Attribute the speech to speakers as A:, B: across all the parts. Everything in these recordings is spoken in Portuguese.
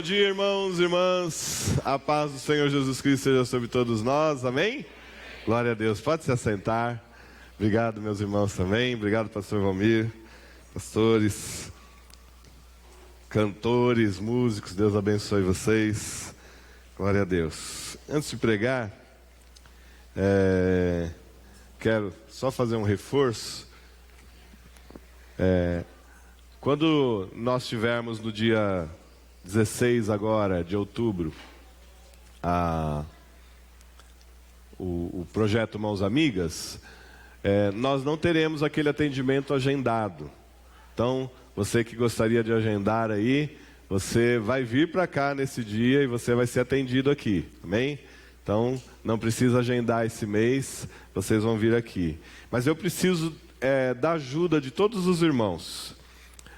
A: Bom dia, irmãos e irmãs, a paz do Senhor Jesus Cristo seja sobre todos nós, amém? Glória a Deus, pode se assentar. Obrigado, meus irmãos também, obrigado, pastor Valmir, pastores, cantores, músicos, Deus abençoe vocês, glória a Deus. Antes de pregar, quero só fazer um reforço. Quando nós tivermos no dia 16 agora de outubro o projeto Mãos Amigas, nós não teremos aquele atendimento agendado. Então, você que gostaria de agendar aí, você vai vir para cá nesse dia e você vai ser atendido aqui, amém? Então, não precisa agendar esse mês, vocês vão vir aqui. Mas eu preciso da ajuda de todos os irmãos,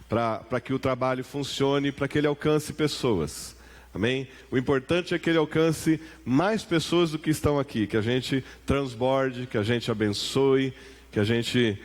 A: para que o trabalho funcione, para que ele alcance pessoas, amém? O importante é que ele alcance mais pessoas do que estão aqui, que a gente transborde, que a gente abençoe, que a gente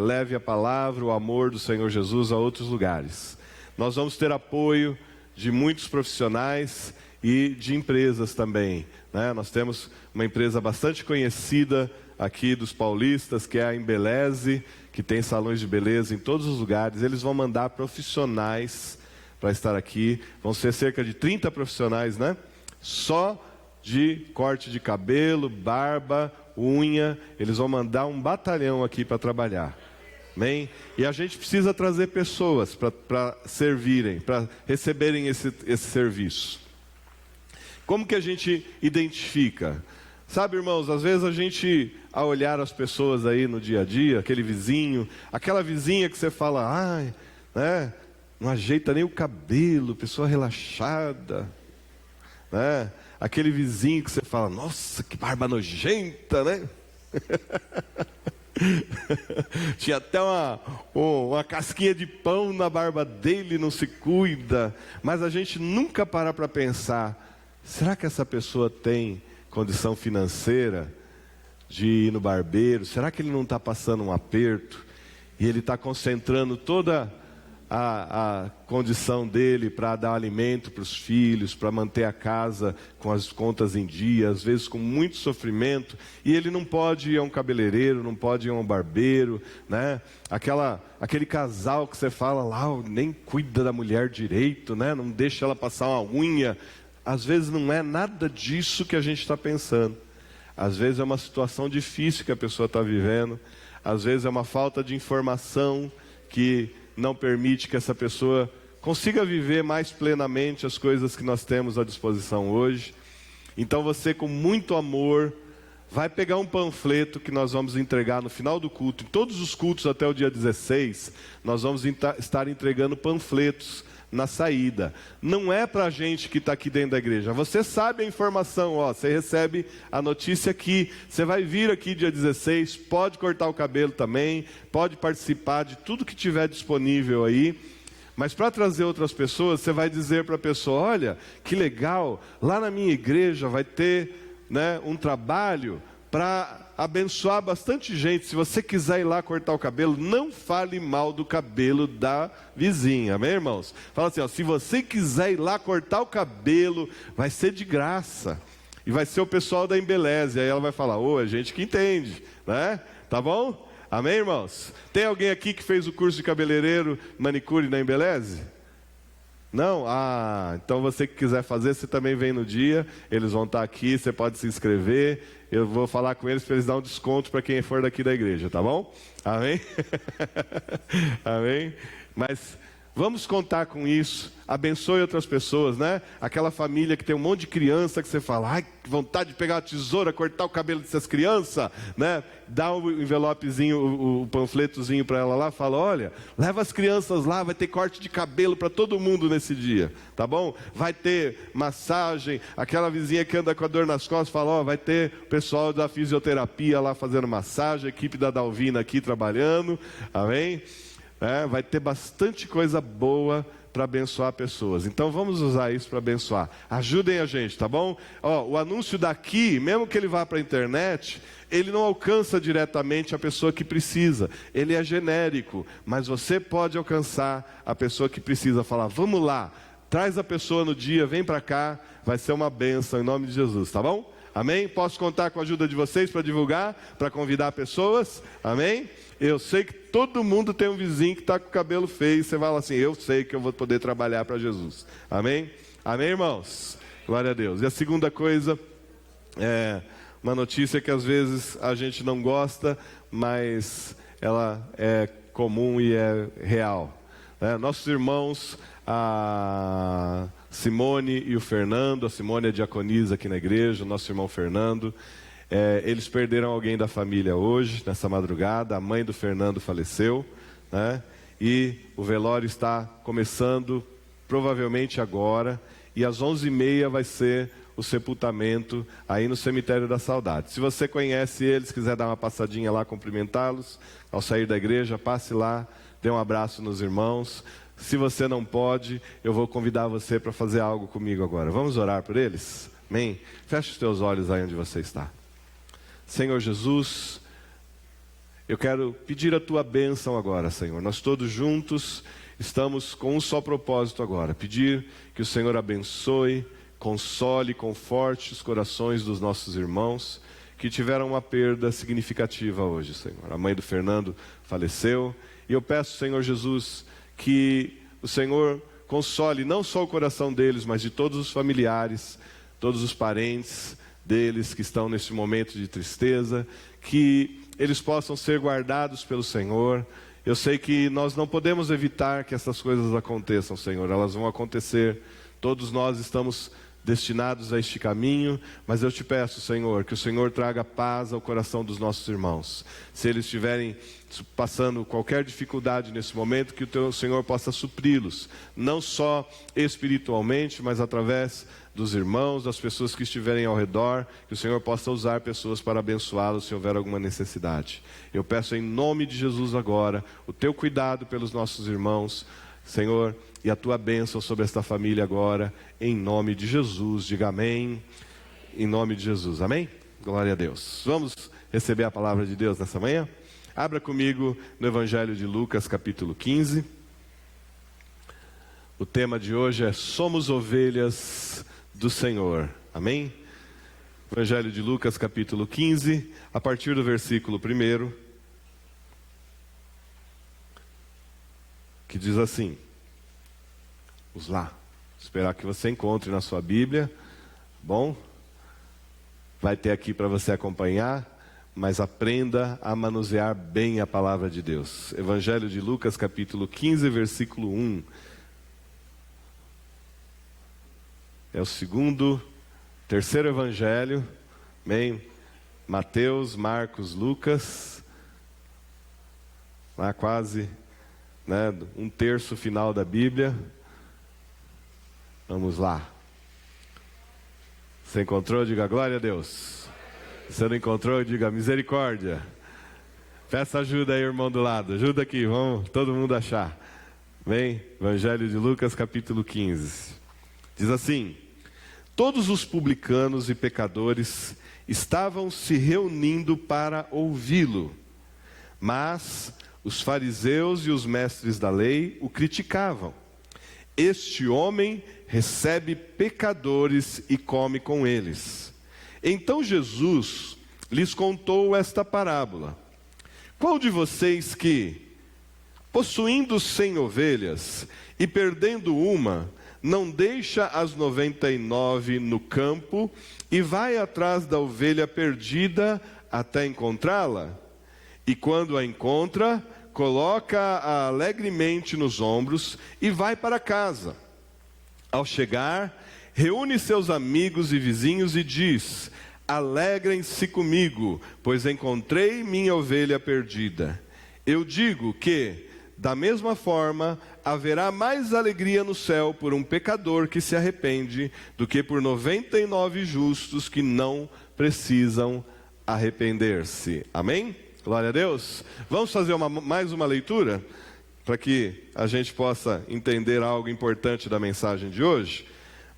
A: leve a palavra, o amor do Senhor Jesus a outros lugares. Nós vamos ter apoio de muitos profissionais e de empresas também, né? Nós temos uma empresa bastante conhecida aqui dos paulistas, que é a Embeleze, que tem salões de beleza em todos os lugares. Eles vão mandar profissionais para estar aqui. Vão ser cerca de 30 profissionais, né? Só de corte de cabelo, barba, unha. Eles vão mandar um batalhão aqui para trabalhar. Amém? E a gente precisa trazer pessoas para servirem, para receberem esse serviço. Como que a gente identifica? Sabe, irmãos, às vezes a gente, ao olhar as pessoas aí no dia a dia, aquele vizinho, aquela vizinha que você fala, ai, né, não ajeita nem o cabelo, pessoa relaxada, né? Aquele vizinho que você fala, nossa, que barba nojenta, né? Tinha até uma casquinha de pão na barba dele, não se cuida. Mas a gente nunca para pensar, será que essa pessoa tem condição financeira de ir no barbeiro? Será que ele não está passando um aperto e ele está concentrando toda a condição dele para dar alimento para os filhos, para manter a casa com as contas em dia, às vezes com muito sofrimento, e ele não pode ir a um cabeleireiro, não pode ir a um barbeiro, né? Aquele casal que você fala lá, nem cuida da mulher direito, né? Não deixa ela passar uma unha. Às vezes não é nada disso que a gente está pensando. Às vezes é uma situação difícil que a pessoa está vivendo. Às vezes é uma falta de informação que não permite que essa pessoa consiga viver mais plenamente as coisas que nós temos à disposição hoje. Então você, com muito amor, vai pegar um panfleto que nós vamos entregar no final do culto. Em todos os cultos até o dia 16, nós vamos estar entregando panfletos na saída. Não é para a gente que está aqui dentro da igreja. Você sabe a informação, você recebe a notícia aqui. Você vai vir aqui dia 16, pode cortar o cabelo também, pode participar de tudo que tiver disponível aí. Mas para trazer outras pessoas, você vai dizer para a pessoa, olha, que legal, lá na minha igreja vai ter, né, um trabalho para abençoar bastante gente. Se você quiser ir lá cortar o cabelo, não fale mal do cabelo da vizinha, amém, irmãos? Fala assim, se você quiser ir lá cortar o cabelo, vai ser de graça, e vai ser o pessoal da Embeleze. Aí ela vai falar, é gente que entende, né? Tá bom? Amém, irmãos? Tem alguém aqui que fez o curso de cabeleireiro, manicure na Embeleze? Não? Então você que quiser fazer, você também vem no dia. Eles vão estar aqui, você pode se inscrever. Eu vou falar com eles para eles darem um desconto para quem for daqui da igreja, tá bom? Amém? Amém? Mas vamos contar com isso. Abençoe outras pessoas, né? Aquela família que tem um monte de criança que você fala, ai, que vontade de pegar a tesoura, cortar o cabelo dessas crianças, né? Dá o envelopezinho, o panfletozinho para ela lá, fala, olha, leva as crianças lá, vai ter corte de cabelo para todo mundo nesse dia, tá bom? Vai ter massagem, aquela vizinha que anda com a dor nas costas, fala, vai ter o pessoal da fisioterapia lá fazendo massagem, a equipe da Dalvina aqui trabalhando, amém? Vai ter bastante coisa boa para abençoar pessoas. Então vamos usar isso para abençoar. Ajudem a gente, tá bom? O anúncio daqui, mesmo que ele vá para a internet, ele não alcança diretamente a pessoa que precisa. Ele é genérico, mas você pode alcançar a pessoa que precisa. Falar, vamos lá, Traz a pessoa no dia, vem para cá, vai ser uma bênção em nome de Jesus, tá bom? Amém? Posso contar com a ajuda de vocês para divulgar, para convidar pessoas? Amém? Eu sei que todo mundo tem um vizinho que está com o cabelo feio, você fala assim, eu sei que eu vou poder trabalhar para Jesus. Amém? Amém, irmãos? Glória a Deus. E a segunda coisa, uma notícia que às vezes a gente não gosta, mas ela é comum e é real. Nossos irmãos, a Simone e o Fernando, a Simone é diaconisa aqui na igreja, o nosso irmão Fernando, eles perderam alguém da família hoje, nessa madrugada. A mãe do Fernando faleceu, né? E o velório está começando provavelmente agora, e às 11h30 vai ser o sepultamento aí no cemitério da Saudade. Se você conhece eles, quiser dar uma passadinha lá, cumprimentá-los, ao sair da igreja, passe lá, dê um abraço nos irmãos. Se você não pode, eu vou convidar você para fazer algo comigo agora. Vamos orar por eles? Amém? Feche os teus olhos aí onde você está. Senhor Jesus, eu quero pedir a tua bênção agora, Senhor. Nós todos juntos estamos com um só propósito agora. Pedir que o Senhor abençoe, console, conforte os corações dos nossos irmãos que tiveram uma perda significativa hoje, Senhor. A mãe do Fernando faleceu. E eu peço, Senhor Jesus, que o Senhor console não só o coração deles, mas de todos os familiares, todos os parentes deles que estão nesse momento de tristeza, que eles possam ser guardados pelo Senhor. Eu sei que nós não podemos evitar que essas coisas aconteçam, Senhor, elas vão acontecer. Todos nós estamos destinados a este caminho, mas eu te peço, Senhor, que o Senhor traga paz ao coração dos nossos irmãos. Se eles estiverem passando qualquer dificuldade nesse momento, que o teu Senhor possa supri-los, não só espiritualmente, mas através dos irmãos, das pessoas que estiverem ao redor, que o Senhor possa usar pessoas para abençoá-los se houver alguma necessidade. Eu peço em nome de Jesus agora, o teu cuidado pelos nossos irmãos, Senhor, e a tua bênção sobre esta família agora, em nome de Jesus. Diga amém, em nome de Jesus, amém? Glória a Deus. Vamos receber a palavra de Deus nessa manhã? Abra comigo no Evangelho de Lucas, capítulo 15. O tema de hoje é Somos Ovelhas do Senhor, amém? Evangelho de Lucas, capítulo 15, a partir do versículo 1, que diz assim. Vamos lá, esperar que você encontre na sua Bíblia, bom? Vai ter aqui para você acompanhar, mas aprenda a manusear bem a palavra de Deus. Evangelho de Lucas, capítulo 15, versículo 1. É o terceiro evangelho, amém? Mateus, Marcos, Lucas, lá quase, né, um terço final da Bíblia. Vamos lá. Você encontrou? Diga glória a Deus. Você não encontrou? Diga misericórdia. Peça ajuda aí, irmão do lado. Ajuda aqui, vamos todo mundo achar. Vem, Evangelho de Lucas, capítulo 15. Diz assim: todos os publicanos e pecadores estavam se reunindo para ouvi-lo, mas os fariseus e os mestres da lei o criticavam. Este homem recebe pecadores e come com eles. Então Jesus lhes contou esta parábola: qual de vocês que, possuindo 100 ovelhas e perdendo uma, não deixa as 99 no campo e vai atrás da ovelha perdida até encontrá-la? E quando a encontra, coloca-a alegremente nos ombros e vai para casa. Ao chegar, reúne seus amigos e vizinhos e diz: alegrem-se comigo, pois encontrei minha ovelha perdida. Eu digo que, da mesma forma, haverá mais alegria no céu por um pecador que se arrepende do que por 99 justos que não precisam arrepender-se. Amém? Glória a Deus. Vamos fazer mais uma leitura, para que a gente possa entender algo importante da mensagem de hoje.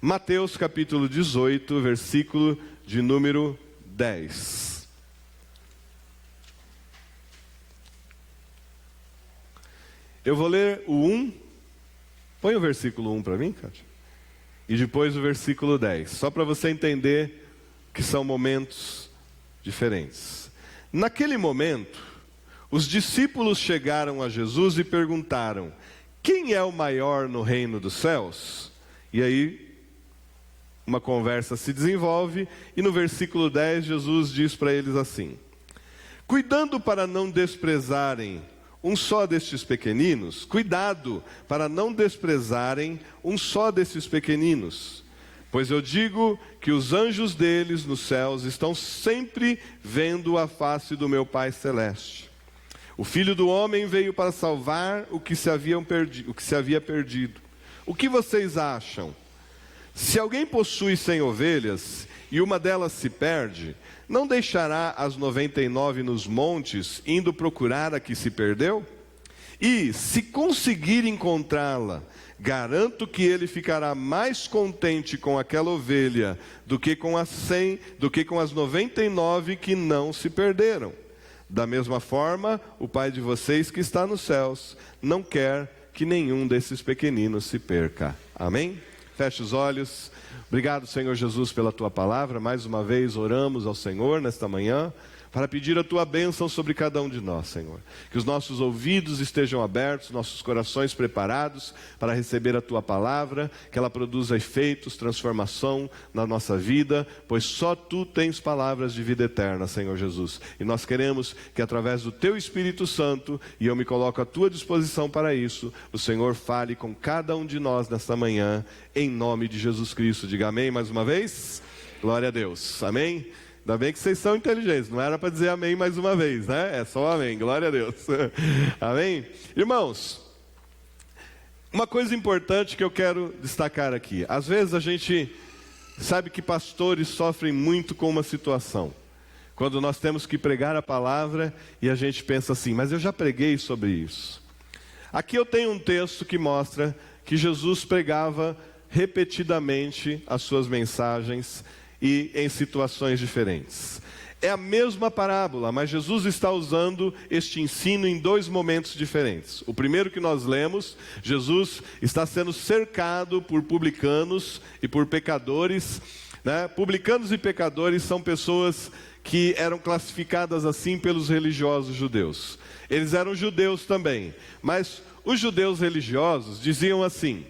A: Mateus capítulo 18, versículo de número 10. Eu vou ler o 1. Põe o versículo 1 para mim, Cátia. e depois o versículo 10. Só para você entender que são momentos diferentes. Naquele momento, os discípulos chegaram a Jesus e perguntaram: quem é o maior no reino dos céus? E aí, uma conversa se desenvolve, e no versículo 10, Jesus diz para eles assim: cuidando para não desprezarem um só destes pequeninos, cuidado para não desprezarem um só desses pequeninos, pois eu digo que os anjos deles nos céus estão sempre vendo a face do meu Pai Celeste. O Filho do Homem veio para salvar o que se havia perdido. O que vocês acham? Se alguém possui 100 ovelhas e uma delas se perde, não deixará as 99 nos montes, indo procurar a que se perdeu? E, se conseguir encontrá-la, garanto que ele ficará mais contente com aquela ovelha do que com as 100, do que com as 99 que não se perderam. Da mesma forma, o Pai de vocês que está nos céus não quer que nenhum desses pequeninos se perca. Amém? Feche os olhos. Obrigado, Senhor Jesus, pela Tua palavra. Mais uma vez oramos ao Senhor nesta manhã para pedir a Tua bênção sobre cada um de nós, Senhor. Que os nossos ouvidos estejam abertos, nossos corações preparados para receber a Tua palavra, que ela produza efeitos, transformação na nossa vida, pois só Tu tens palavras de vida eterna, Senhor Jesus. E nós queremos que através do Teu Espírito Santo, e eu me coloco à Tua disposição para isso, o Senhor fale com cada um de nós nesta manhã, em nome de Jesus Cristo. Diga amém mais uma vez? Glória a Deus. Amém? Ainda bem que vocês são inteligentes, não era para dizer amém mais uma vez, né? É só amém, glória a Deus. Amém? Irmãos, uma coisa importante que eu quero destacar aqui. Às vezes a gente sabe que pastores sofrem muito com uma situação. Quando nós temos que pregar a palavra e a gente pensa assim, mas eu já preguei sobre isso. Aqui eu tenho um texto que mostra que Jesus pregava repetidamente as suas mensagens e em situações diferentes. É a mesma parábola, mas Jesus está usando este ensino em dois momentos diferentes. O primeiro que nós lemos, Jesus está sendo cercado por publicanos e por pecadores, né? Publicanos e pecadores são pessoas que eram classificadas assim pelos religiosos judeus. Eles eram judeus também, mas os judeus religiosos diziam assim,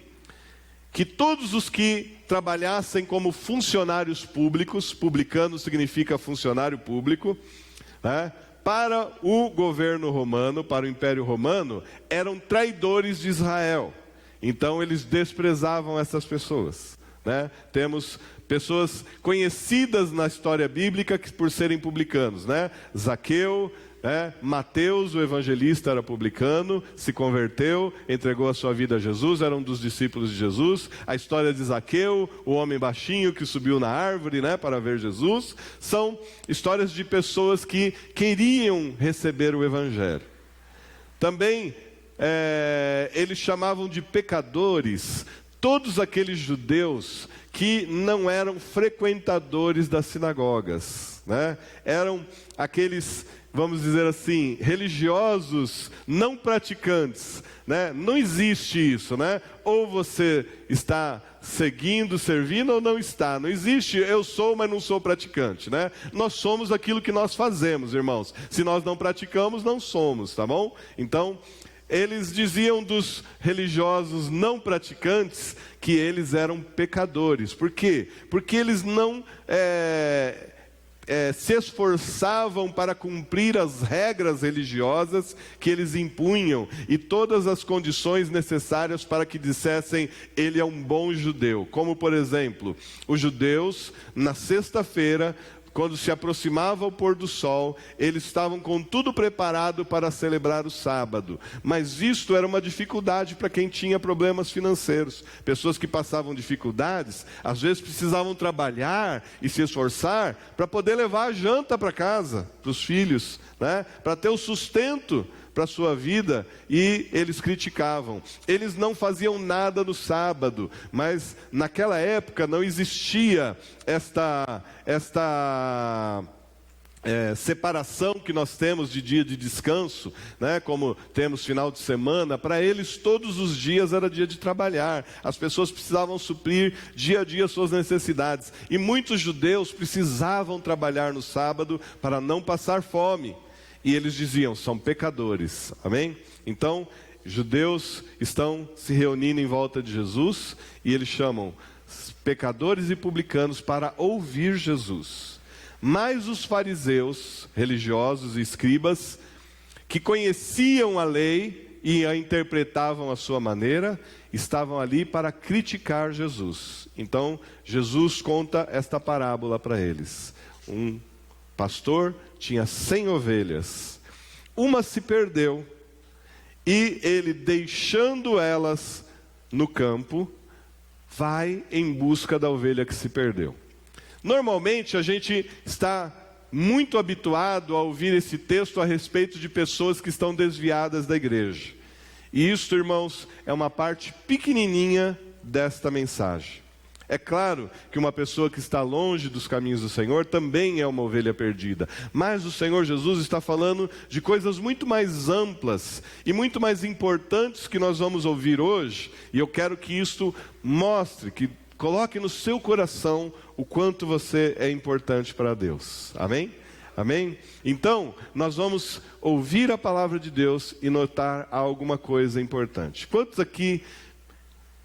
A: que todos os que trabalhassem como funcionários públicos, publicano significa funcionário público, né, para o governo romano, para o Império Romano, eram traidores de Israel. Então eles desprezavam essas pessoas, né? Temos pessoas conhecidas na história bíblica que por serem publicanos, né? Zaqueu, Mateus, o evangelista, era publicano, se converteu, entregou a sua vida a Jesus, era um dos discípulos de Jesus. A história de Zaqueu, o homem baixinho que subiu na árvore, né, para ver Jesus, são histórias de pessoas que queriam receber o evangelho. Também eles chamavam de pecadores todos aqueles judeus que não eram frequentadores das sinagogas, né? Eram aqueles, vamos dizer assim, religiosos não praticantes, né? Não existe isso, né? Ou você está seguindo, servindo, ou não está. Não existe eu sou, mas não sou praticante, né? Nós somos aquilo que nós fazemos, irmãos. Se nós não praticamos, não somos, tá bom? Então, eles diziam dos religiosos não praticantes que eles eram pecadores. Por quê? Porque eles não se esforçavam para cumprir as regras religiosas que eles impunham e todas as condições necessárias para que dissessem ele é um bom judeu. Como, por exemplo, os judeus, na sexta-feira, quando se aproximava o pôr do sol, eles estavam com tudo preparado para celebrar o sábado. Mas isto era uma dificuldade para quem tinha problemas financeiros. Pessoas que passavam dificuldades, às vezes precisavam trabalhar e se esforçar para poder levar a janta para casa, para os filhos, né? Para ter o sustento para a sua vida, e eles criticavam. Eles não faziam nada no sábado, mas naquela época não existia esta separação que nós temos de dia de descanso, né, como temos final de semana, para eles todos os dias era dia de trabalhar. As pessoas precisavam suprir dia a dia suas necessidades. E muitos judeus precisavam trabalhar no sábado para não passar fome. E eles diziam, são pecadores. Amém? Então, judeus estão se reunindo em volta de Jesus e eles chamam pecadores e publicanos para ouvir Jesus. Mas os fariseus, religiosos e escribas, que conheciam a lei e a interpretavam à sua maneira, estavam ali para criticar Jesus. Então, Jesus conta esta parábola para eles. Um pastor tinha 100 ovelhas. Uma se perdeu e ele, deixando elas no campo, vai em busca da ovelha que se perdeu. Normalmente a gente está muito habituado a ouvir esse texto a respeito de pessoas que estão desviadas da igreja. E isso, irmãos, é uma parte pequenininha desta mensagem. É claro que uma pessoa que está longe dos caminhos do Senhor também é uma ovelha perdida. Mas o Senhor Jesus está falando de coisas muito mais amplas e muito mais importantes que nós vamos ouvir hoje. E eu quero que isto mostre, que coloque no seu coração o quanto você é importante para Deus. Amém? Amém? Então, nós vamos ouvir a palavra de Deus e notar alguma coisa importante. Quantos aqui,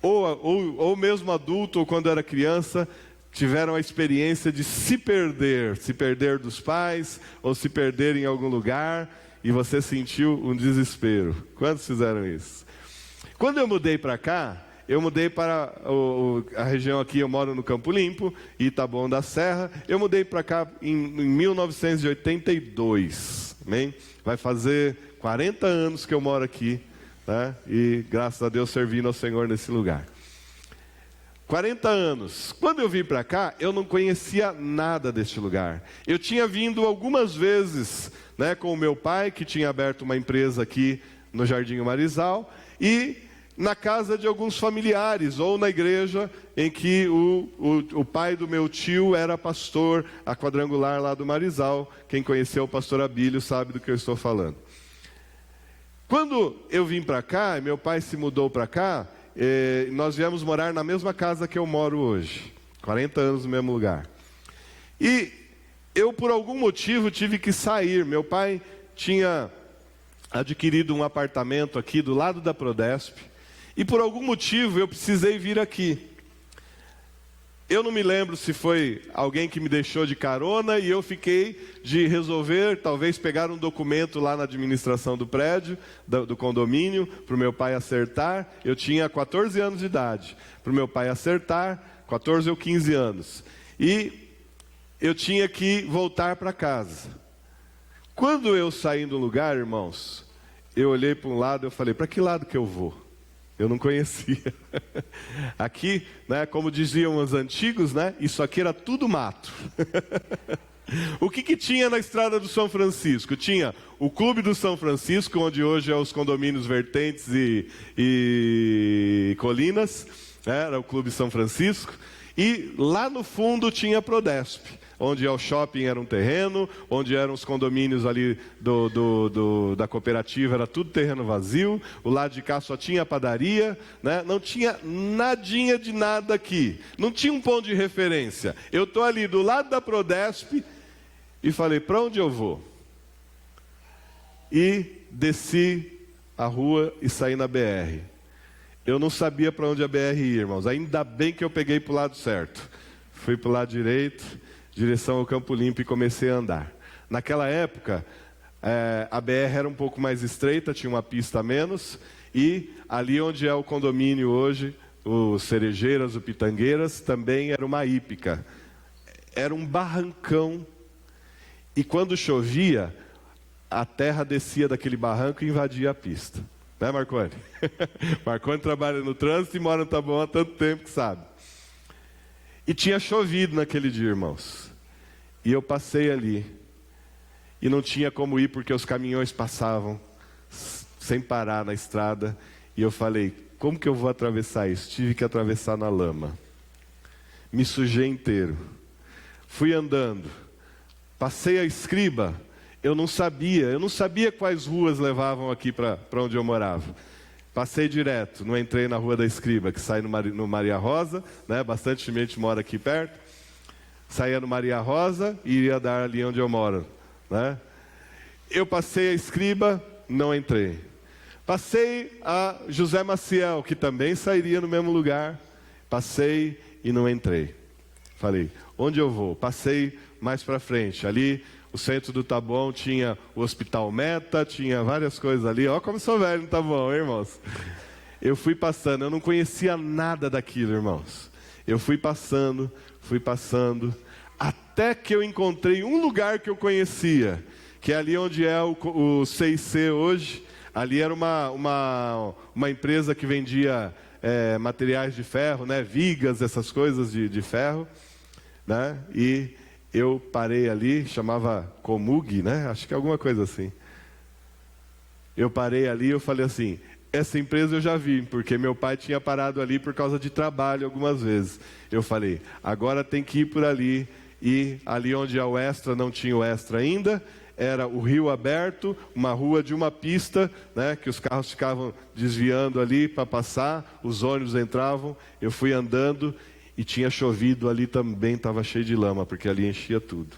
A: ou mesmo adulto, ou quando era criança, tiveram a experiência de se perder dos pais, ou se perder em algum lugar, e você sentiu um desespero? Quantos fizeram isso? Quando eu mudei para cá, eu mudei para a região aqui, eu moro no Campo Limpo, Itabão da Serra. Eu mudei para cá em 1982, amém? Vai fazer 40 anos que eu moro aqui, né? E graças a Deus servindo ao Senhor nesse lugar. 40 anos. Quando eu vim para cá, eu não conhecia nada deste lugar. Eu tinha vindo algumas vezes, né, com o meu pai, que tinha aberto uma empresa aqui no Jardim Marizal, e na casa de alguns familiares, ou na igreja em que o pai do meu tio era pastor, a quadrangular lá do Marizal. Quem conheceu o pastor Abílio sabe do que eu estou falando. Quando eu vim para cá, meu pai se mudou para cá, nós viemos morar na mesma casa que eu moro hoje, 40 anos no mesmo lugar. E eu, por algum motivo, tive que sair. Meu pai tinha adquirido um apartamento aqui do lado da Prodesp, e por algum motivo eu precisei vir aqui. Eu não me lembro se foi alguém que me deixou de carona e eu fiquei de resolver, talvez pegar um documento lá na administração do prédio, do condomínio, para o meu pai acertar. Eu tinha 14 anos de idade, para o meu pai acertar, 14 ou 15 anos. E eu tinha que voltar para casa. Quando eu saí do lugar, irmãos, eu olhei para um lado e falei, para que lado que eu vou? Eu não conhecia. Aqui, né, como diziam os antigos, né, isso aqui era tudo mato. O que tinha na estrada do São Francisco? Tinha o Clube do São Francisco, onde hoje é os condomínios Vertentes e Colinas, era o Clube São Francisco, e lá no fundo tinha a Prodesp, onde o shopping era um terreno, onde eram os condomínios ali da cooperativa, era tudo terreno vazio. O lado de cá só tinha a padaria, né? Não tinha nadinha de nada aqui, não tinha um ponto de referência. Eu estou ali do lado da Prodesp e falei, para onde eu vou? E desci a rua e saí na BR. Eu não sabia para onde a BR ia, irmãos, ainda bem que eu peguei para o lado certo. Fui para o lado direito, direção ao Campo Limpo, e comecei a andar. Naquela época, a BR era um pouco mais estreita, tinha uma pista a menos, e ali onde é o condomínio hoje, o Cerejeiras, o Pitangueiras, também era uma hípica. Era um barrancão, e quando chovia, a terra descia daquele barranco e invadia a pista. Né, Marconi? Marconi trabalha no trânsito e mora no Taboão há tanto tempo que sabe. E tinha chovido naquele dia, irmãos. E eu passei ali. E não tinha como ir porque os caminhões passavam sem parar na estrada. E eu falei, como que eu vou atravessar isso? Tive que atravessar na lama. Me sujei inteiro. Fui andando. Passei a Escriba, eu não sabia quais ruas levavam aqui para onde eu morava. Passei direto, não entrei na Rua da Escriba, que sai no Maria Rosa, né? Bastante gente mora aqui perto. Saía no Maria Rosa e iria dar ali onde eu moro, né? Eu passei a Escriba, não entrei. Passei a José Maciel, que também sairia no mesmo lugar. Passei e não entrei. Falei, onde eu vou? Passei mais para frente. Ali, o centro do Taboão tinha o Hospital Meta, tinha várias coisas ali. Ó como sou velho no Taboão, hein, irmãos? Eu fui passando, eu não conhecia nada daquilo, irmãos. Eu fui passando, até que eu encontrei um lugar que eu conhecia, que é ali onde é o CIC hoje. Ali era uma empresa que vendia materiais de ferro, né? Vigas, essas coisas de ferro, né? E eu parei ali, chamava Comug, né? Acho que é alguma coisa assim. Eu parei ali e eu falei assim, essa empresa eu já vi, porque meu pai tinha parado ali por causa de trabalho algumas vezes. Eu falei, agora tem que ir por ali. E ali onde é o Extra, não tinha o Extra ainda, era o rio aberto, uma rua de uma pista, né, que os carros ficavam desviando ali para passar, os ônibus entravam, eu fui andando e tinha chovido ali também, estava cheio de lama, porque ali enchia tudo.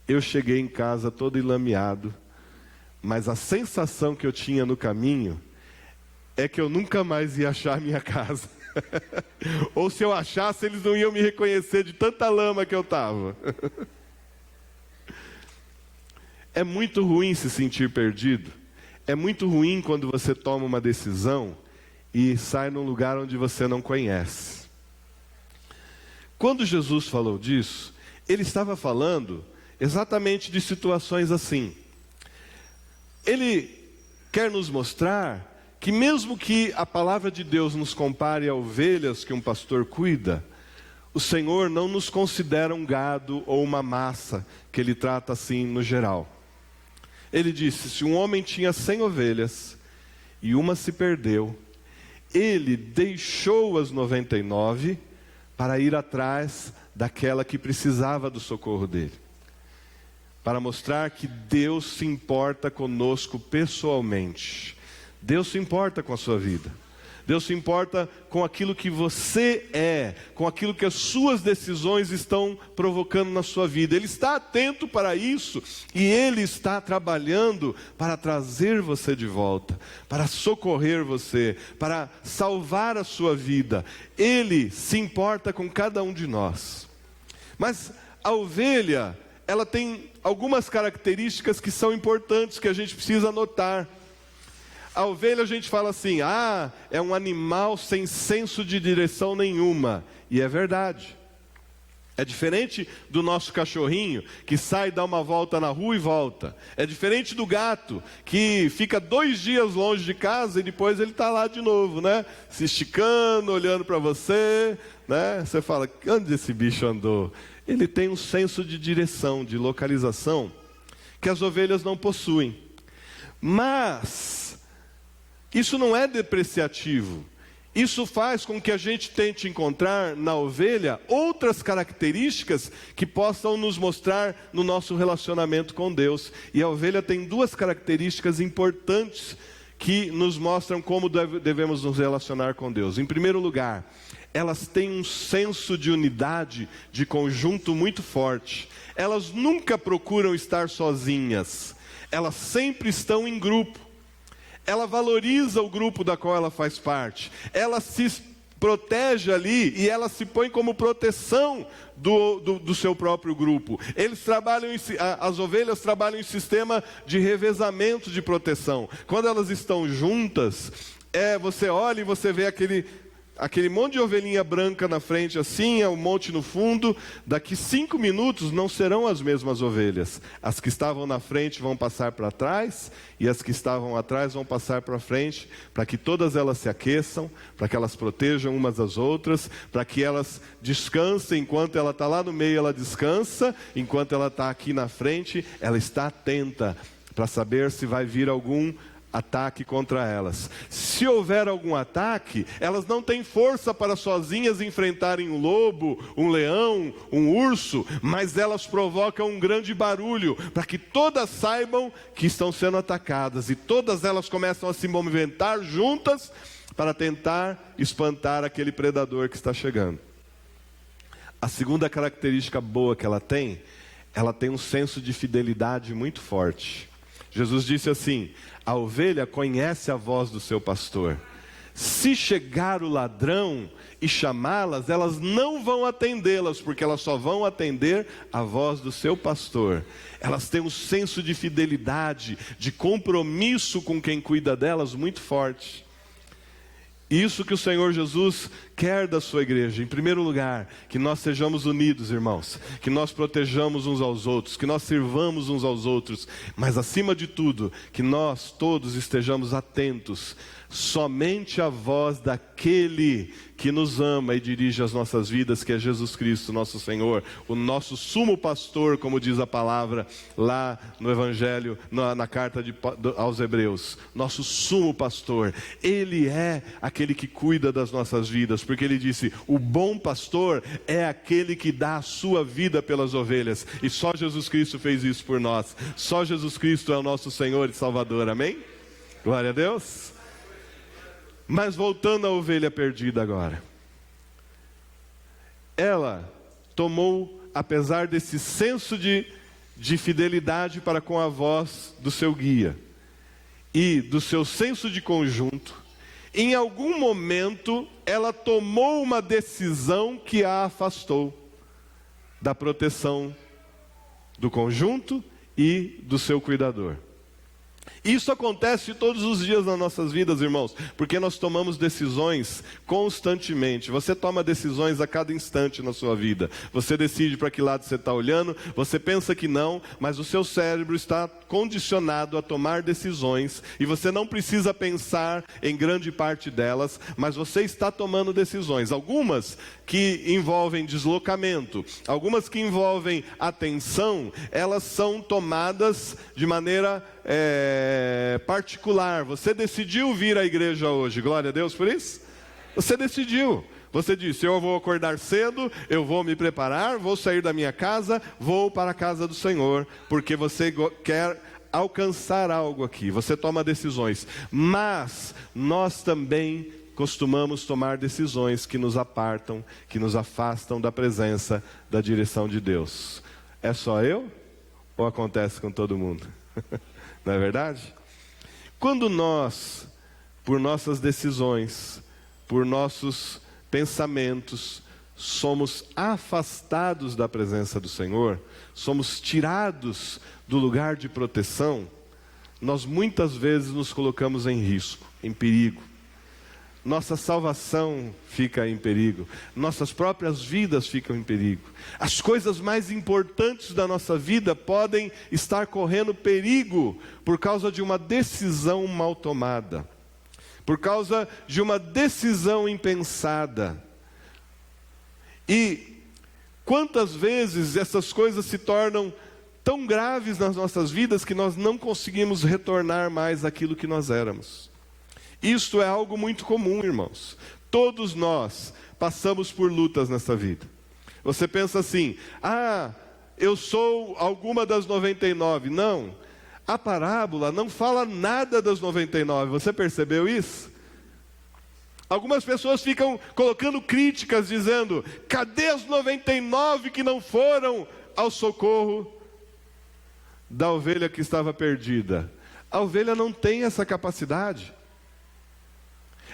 A: Eu cheguei em casa todo enlameado, mas a sensação que eu tinha no caminho é que eu nunca mais ia achar a minha casa. Ou se eu achasse, eles não iam me reconhecer de tanta lama que eu estava. É muito ruim se sentir perdido. É muito ruim quando você toma uma decisão e sai num lugar onde você não conhece. Quando Jesus falou disso, ele estava falando exatamente de situações assim. Ele quer nos mostrar que mesmo que a palavra de Deus nos compare a ovelhas que um pastor cuida, o Senhor não nos considera um gado ou uma massa, que Ele trata assim no geral. Ele disse, se um homem tinha 100 ovelhas e uma se perdeu, ele deixou as 99 para ir atrás daquela que precisava do socorro dele. Para mostrar que Deus se importa conosco pessoalmente. Deus se importa com a sua vida. Deus se importa com aquilo que você é, com aquilo que as suas decisões estão provocando na sua vida. Ele está atento para isso e Ele está trabalhando para trazer você de volta, para socorrer você, para salvar a sua vida. Ele se importa com cada um de nós. Mas a ovelha, ela tem algumas características que são importantes, que a gente precisa notar. A ovelha a gente fala assim, é um animal sem senso de direção nenhuma. E é verdade. É diferente do nosso cachorrinho, que sai, dá uma volta na rua e volta. É diferente do gato, que fica 2 dias longe de casa e depois ele está lá de novo, né? Se esticando, olhando para você, né? Você fala, onde esse bicho andou? Ele tem um senso de direção, de localização, que as ovelhas não possuem. Mas isso não é depreciativo. Isso faz com que a gente tente encontrar na ovelha outras características que possam nos mostrar no nosso relacionamento com Deus. E a ovelha tem 2 características importantes que nos mostram como devemos nos relacionar com Deus. Em primeiro lugar, elas têm um senso de unidade, de conjunto muito forte. Elas nunca procuram estar sozinhas. Elas sempre estão em grupo. Ela valoriza o grupo da qual ela faz parte. Ela se protege ali e ela se põe como proteção do seu próprio grupo. As ovelhas trabalham em sistema de revezamento de proteção. Quando elas estão juntas, você olha e você vê aquele monte de ovelhinha branca na frente assim, um monte no fundo. Daqui 5 minutos não serão as mesmas ovelhas. As que estavam na frente vão passar para trás e as que estavam atrás vão passar para frente, para que todas elas se aqueçam, para que elas protejam umas às outras, para que elas descansem. Enquanto ela está lá no meio, ela descansa. Enquanto ela está aqui na frente, ela está atenta para saber se vai vir algum ataque contra elas. Se houver algum ataque, elas não têm força para sozinhas enfrentarem um lobo, um leão, um urso, mas elas provocam um grande barulho, para que todas saibam que estão sendo atacadas, e todas elas começam a se movimentar juntas, para tentar espantar aquele predador que está chegando. A segunda característica boa que ela tem um senso de fidelidade muito forte. Jesus disse assim: a ovelha conhece a voz do seu pastor. Se chegar o ladrão e chamá-las, elas não vão atendê-las, porque elas só vão atender a voz do seu pastor. Elas têm um senso de fidelidade, de compromisso com quem cuida delas muito forte. Isso que o Senhor Jesus quer da sua igreja. Em primeiro lugar, que nós sejamos unidos, irmãos, que nós protejamos uns aos outros, que nós sirvamos uns aos outros, mas acima de tudo, que nós todos estejamos atentos somente à voz daquele que nos ama e dirige as nossas vidas, que é Jesus Cristo, nosso Senhor, o nosso sumo pastor, como diz a palavra lá no Evangelho, na carta aos Hebreus. Nosso sumo pastor, Ele é aquele que cuida das nossas vidas, porque Ele disse: o bom pastor é aquele que dá a sua vida pelas ovelhas, e só Jesus Cristo fez isso por nós. Só Jesus Cristo é o nosso Senhor e Salvador, amém? Glória a Deus. Mas voltando à ovelha perdida agora, ela tomou, apesar desse senso de fidelidade para com a voz do seu guia e do seu senso de conjunto, em algum momento ela tomou uma decisão que a afastou da proteção do conjunto e do seu cuidador. Isso acontece todos os dias nas nossas vidas, irmãos, porque nós tomamos decisões constantemente. Você toma decisões a cada instante na sua vida. Você decide para que lado você está olhando, você pensa que não, mas o seu cérebro está condicionado a tomar decisões, e você não precisa pensar em grande parte delas, mas você está tomando decisões. Algumas que envolvem deslocamento, algumas que envolvem atenção, elas são tomadas de maneira particular. Você decidiu vir à igreja hoje, glória a Deus por isso? Você decidiu. Você disse: eu vou acordar cedo, eu vou me preparar, vou sair da minha casa, vou para a casa do Senhor, porque você quer alcançar algo aqui. Você toma decisões, mas nós também costumamos tomar decisões que nos apartam, que nos afastam da presença, da direção de Deus. É só eu? Ou acontece com todo mundo? Não é verdade? Quando nós, por nossas decisões, por nossos pensamentos, somos afastados da presença do Senhor, somos tirados do lugar de proteção, nós muitas vezes nos colocamos em risco, em perigo. Nossa salvação fica em perigo, nossas próprias vidas ficam em perigo. As coisas mais importantes da nossa vida podem estar correndo perigo por causa de uma decisão mal tomada, por causa de uma decisão impensada. E quantas vezes essas coisas se tornam tão graves nas nossas vidas que nós não conseguimos retornar mais àquilo que nós éramos. Isto é algo muito comum, irmãos. Todos nós passamos por lutas nessa vida. Você pensa assim: eu sou alguma das 99. Não, a parábola não fala nada das 99. Você percebeu isso? Algumas pessoas ficam colocando críticas, dizendo: cadê os 99 que não foram ao socorro da ovelha que estava perdida? A ovelha não tem essa capacidade.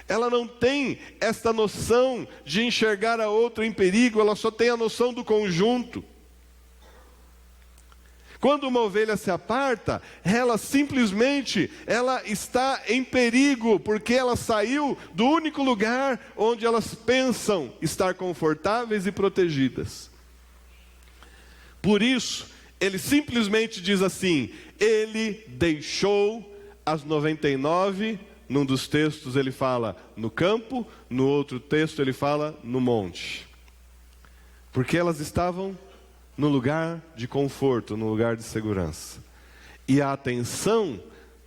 A: Ela não tem esta noção de enxergar a outra em perigo, ela só tem a noção do conjunto. Quando uma ovelha se aparta, ela está em perigo, porque ela saiu do único lugar onde elas pensam estar confortáveis e protegidas. Por isso, ele simplesmente diz assim: ele deixou as 99. Num dos textos ele fala no campo, no outro texto ele fala no monte. Porque elas estavam no lugar de conforto, no lugar de segurança. E a atenção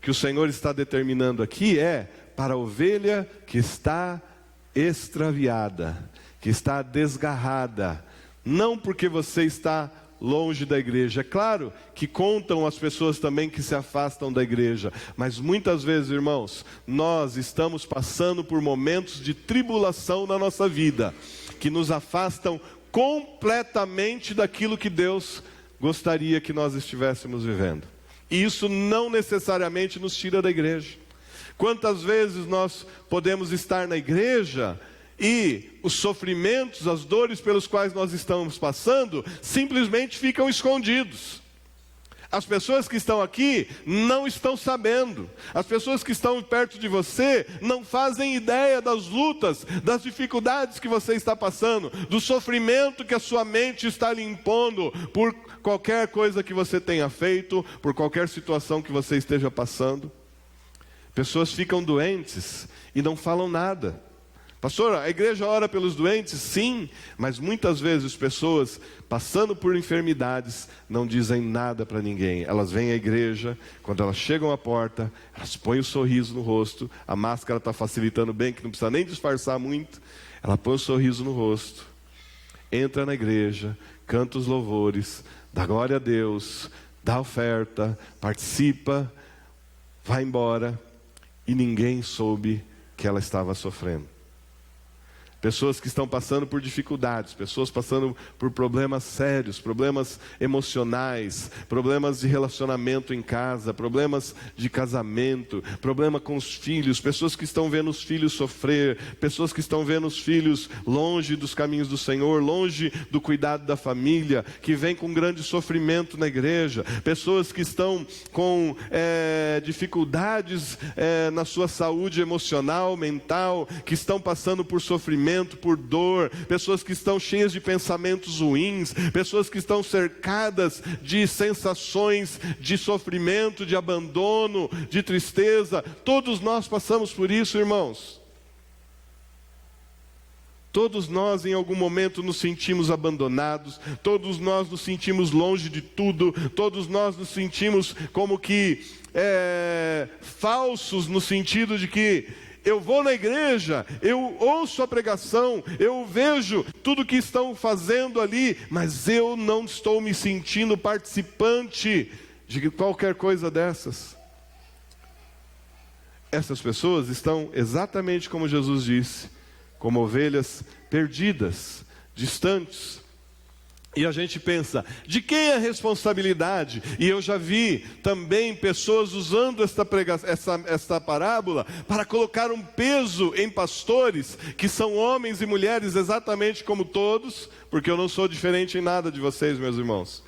A: que o Senhor está determinando aqui é para a ovelha que está extraviada, que está desgarrada, não porque você está longe da igreja. É claro que contam as pessoas também que se afastam da igreja, mas muitas vezes, irmãos, nós estamos passando por momentos de tribulação na nossa vida, que nos afastam completamente daquilo que Deus gostaria que nós estivéssemos vivendo. E isso não necessariamente nos tira da igreja. Quantas vezes nós podemos estar na igreja e os sofrimentos, as dores pelos quais nós estamos passando, simplesmente ficam escondidos. As pessoas que estão aqui não estão sabendo. As pessoas que estão perto de você não fazem ideia das lutas, das dificuldades que você está passando, do sofrimento que a sua mente está lhe impondo por qualquer coisa que você tenha feito, por qualquer situação que você esteja passando. Pessoas ficam doentes e não falam nada. Pastor, a igreja ora pelos doentes? Sim, mas muitas vezes pessoas passando por enfermidades não dizem nada para ninguém. Elas vêm à igreja, quando elas chegam à porta, elas põem o sorriso no rosto, a máscara está facilitando bem, que não precisa nem disfarçar muito. Ela põe o sorriso no rosto, entra na igreja, canta os louvores, dá glória a Deus, dá oferta, participa, vai embora e ninguém soube que ela estava sofrendo. Pessoas que estão passando por dificuldades, pessoas passando por problemas sérios, problemas emocionais, problemas de relacionamento em casa, problemas de casamento, problema com os filhos, pessoas que estão vendo os filhos sofrer, pessoas que estão vendo os filhos longe dos caminhos do Senhor, longe do cuidado da família, que vem com grande sofrimento na igreja, pessoas que estão com dificuldades na sua saúde emocional, mental, que estão passando por sofrimento, por dor, pessoas que estão cheias de pensamentos ruins, pessoas que estão cercadas de sensações de sofrimento, de abandono, de tristeza. Todos nós passamos por isso, irmãos. Todos nós em algum momento nos sentimos abandonados, todos nós nos sentimos longe de tudo, todos nós nos sentimos como que falsos, no sentido de que eu vou na igreja, eu ouço a pregação, eu vejo tudo que estão fazendo ali, mas eu não estou me sentindo participante de qualquer coisa dessas. Essas pessoas estão exatamente como Jesus disse, como ovelhas perdidas, distantes. E a gente pensa, de quem é a responsabilidade? E eu já vi também pessoas usando esta parábola para colocar um peso em pastores, que são homens e mulheres exatamente como todos, porque eu não sou diferente em nada de vocês, meus irmãos.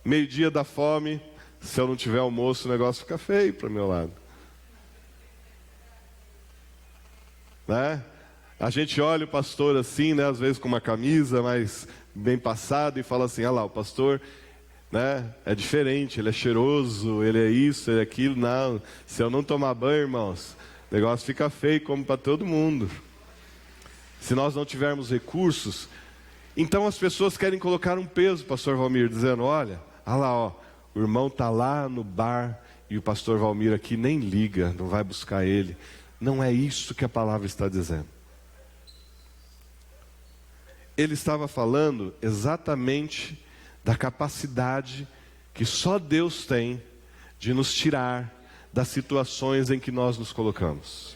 A: Meio-dia da fome, se eu não tiver almoço, o negócio fica feio para o meu lado. Né? A gente olha o pastor assim, né, às vezes com uma camisa mais bem passada e fala assim, lá, o pastor, né, é diferente, ele é cheiroso, ele é isso, ele é aquilo. Não, se eu não tomar banho, irmãos, o negócio fica feio como para todo mundo. Se nós não tivermos recursos, então as pessoas querem colocar um peso, pastor Valmir, dizendo, olha lá, ó, o irmão está lá no bar e o pastor Valmir aqui nem liga, não vai buscar ele. Não é isso que a palavra está dizendo. Ele estava falando exatamente da capacidade que só Deus tem de nos tirar das situações em que nós nos colocamos.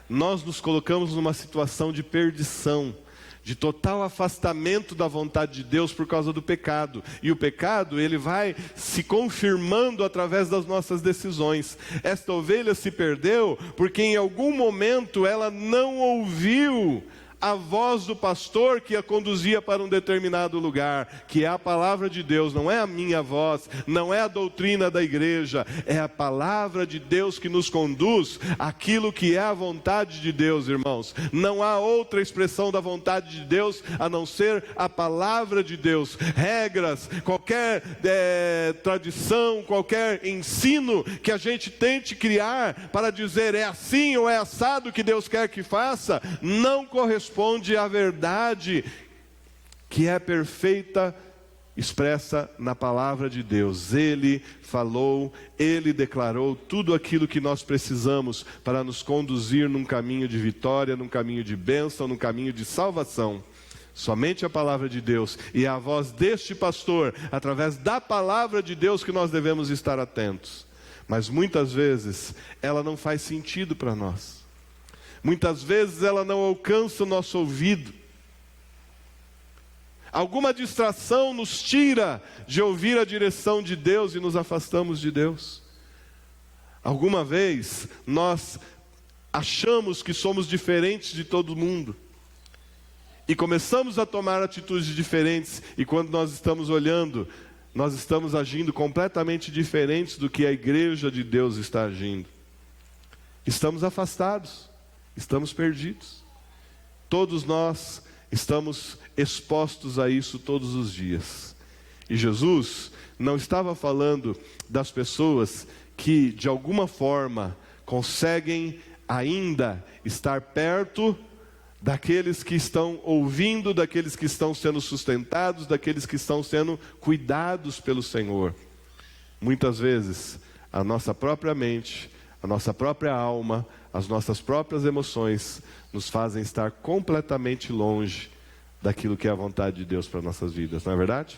A: Nós nos colocamos numa situação de perdição, de total afastamento da vontade de Deus por causa do pecado. E o pecado, ele vai se confirmando através das nossas decisões. Esta ovelha se perdeu porque em algum momento ela não ouviu a voz do pastor que a conduzia para um determinado lugar, que é a palavra de Deus, não é a minha voz, não é a doutrina da igreja, é a palavra de Deus que nos conduz àquilo que é a vontade de Deus, irmãos. Não há outra expressão da vontade de Deus a não ser a palavra de Deus. Regras, qualquer tradição, qualquer ensino que a gente tente criar para dizer é assim ou é assado que Deus quer que faça, não corresponde à verdade que é perfeita expressa na palavra de Deus. Ele falou, Ele declarou tudo aquilo que nós precisamos para nos conduzir num caminho de vitória, num caminho de bênção, num caminho de salvação. Somente a palavra de Deus, e é a voz deste pastor, através da palavra de Deus, que nós devemos estar atentos. Mas muitas vezes ela não faz sentido para nós. Muitas vezes ela não alcança o nosso ouvido. Alguma distração nos tira de ouvir a direção de Deus e nos afastamos de Deus. Alguma vez nós achamos que somos diferentes de todo mundo e começamos a tomar atitudes diferentes, e quando nós estamos olhando, nós estamos agindo completamente diferentes do que a igreja de Deus está agindo. Estamos afastados, estamos perdidos. Todos nós estamos expostos a isso todos os dias. E Jesus não estava falando das pessoas que de alguma forma conseguem ainda estar perto daqueles que estão ouvindo, daqueles que estão sendo sustentados, daqueles que estão sendo cuidados pelo Senhor. Muitas vezes a nossa própria mente, a nossa própria alma, as nossas próprias emoções nos fazem estar completamente longe daquilo que é a vontade de Deus para nossas vidas, não é verdade?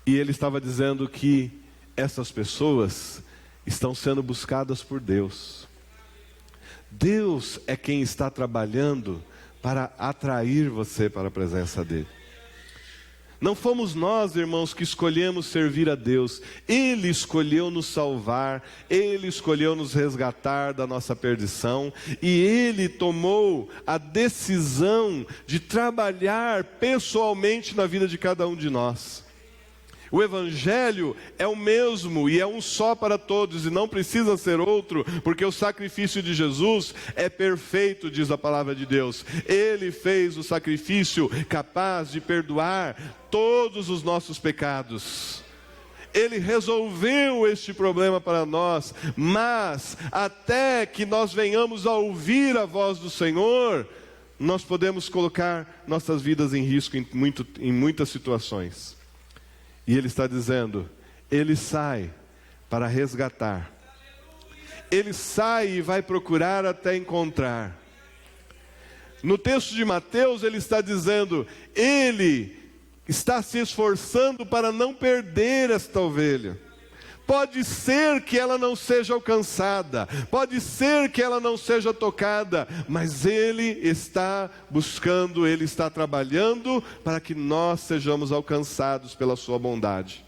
A: E ele estava dizendo que essas pessoas estão sendo buscadas por Deus. Deus é quem está trabalhando para atrair você para a presença dele. Não fomos nós, irmãos, que escolhemos servir a Deus. Ele escolheu nos salvar, Ele escolheu nos resgatar da nossa perdição, e Ele tomou a decisão de trabalhar pessoalmente na vida de cada um de nós. O Evangelho é o mesmo e é um só para todos, e não precisa ser outro, porque o sacrifício de Jesus é perfeito, diz a palavra de Deus. Ele fez o sacrifício capaz de perdoar todos os nossos pecados. Ele resolveu este problema para nós, mas até que nós venhamos a ouvir a voz do Senhor, nós podemos colocar nossas vidas em risco em muitas situações. E ele está dizendo, ele sai para resgatar. Ele sai e vai procurar até encontrar. No texto de Mateus ele está dizendo, ele está se esforçando para não perder esta ovelha. Pode ser que ela não seja alcançada, pode ser que ela não seja tocada, mas Ele está buscando, Ele está trabalhando para que nós sejamos alcançados pela sua bondade.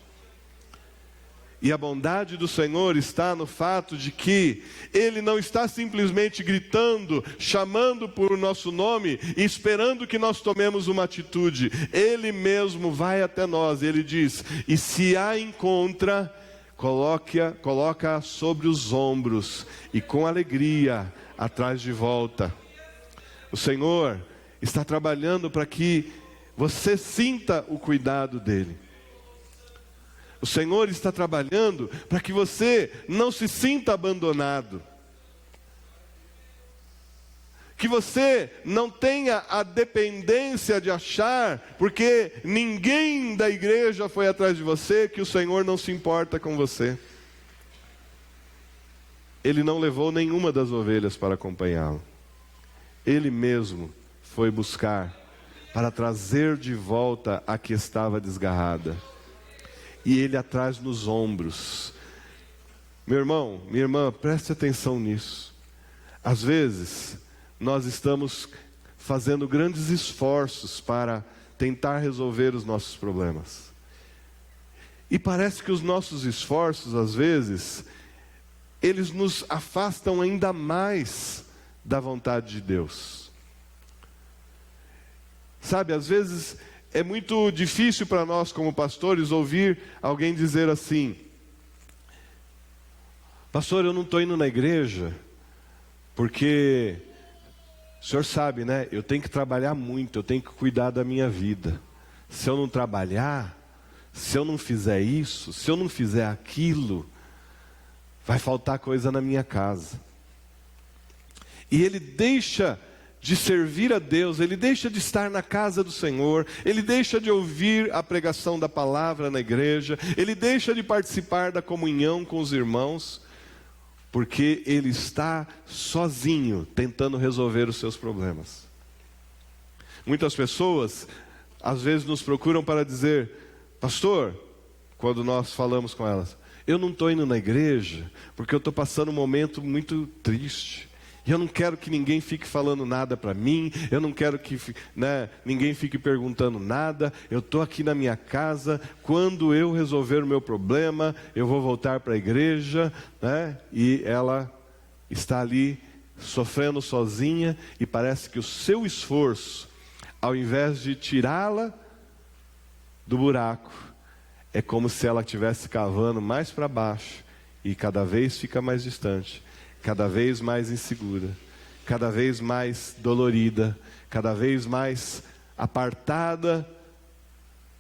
A: E a bondade do Senhor está no fato de que Ele não está simplesmente gritando, chamando por nosso nome e esperando que nós tomemos uma atitude. Ele mesmo vai até nós, Ele diz, e se a encontra, coloca sobre os ombros e com alegria atrás de volta. O Senhor está trabalhando para que você sinta o cuidado dEle. O Senhor está trabalhando para que você não se sinta abandonado. Que você não tenha a dependência de achar, porque ninguém da igreja foi atrás de você, que o Senhor não se importa com você. Ele não levou nenhuma das ovelhas para acompanhá-lo. Ele mesmo foi buscar para trazer de volta a que estava desgarrada. E ele atrás nos ombros. Meu irmão, minha irmã, preste atenção nisso. Às vezes nós estamos fazendo grandes esforços para tentar resolver os nossos problemas. E parece que os nossos esforços, às vezes, eles nos afastam ainda mais da vontade de Deus. Sabe, às vezes é muito difícil para nós como pastores ouvir alguém dizer assim: pastor, eu não estou indo na igreja porque o senhor sabe, né? Eu tenho que trabalhar muito, eu tenho que cuidar da minha vida. Se eu não trabalhar, se eu não fizer isso, se eu não fizer aquilo, vai faltar coisa na minha casa. E ele deixa de servir a Deus, ele deixa de estar na casa do Senhor, ele deixa de ouvir a pregação da palavra na igreja, ele deixa de participar da comunhão com os irmãos, porque ele está sozinho tentando resolver os seus problemas. Muitas pessoas às vezes nos procuram para dizer: pastor, quando nós falamos com elas, eu não estou indo na igreja porque eu estou passando um momento muito triste. E eu não quero que ninguém fique falando nada para mim, eu não quero que ninguém fique perguntando nada, eu estou aqui na minha casa, quando eu resolver o meu problema, eu vou voltar para a igreja, e ela está ali sofrendo sozinha, e parece que o seu esforço, ao invés de tirá-la do buraco, é como se ela estivesse cavando mais para baixo, e cada vez fica mais distante, cada vez mais insegura, cada vez mais dolorida, cada vez mais apartada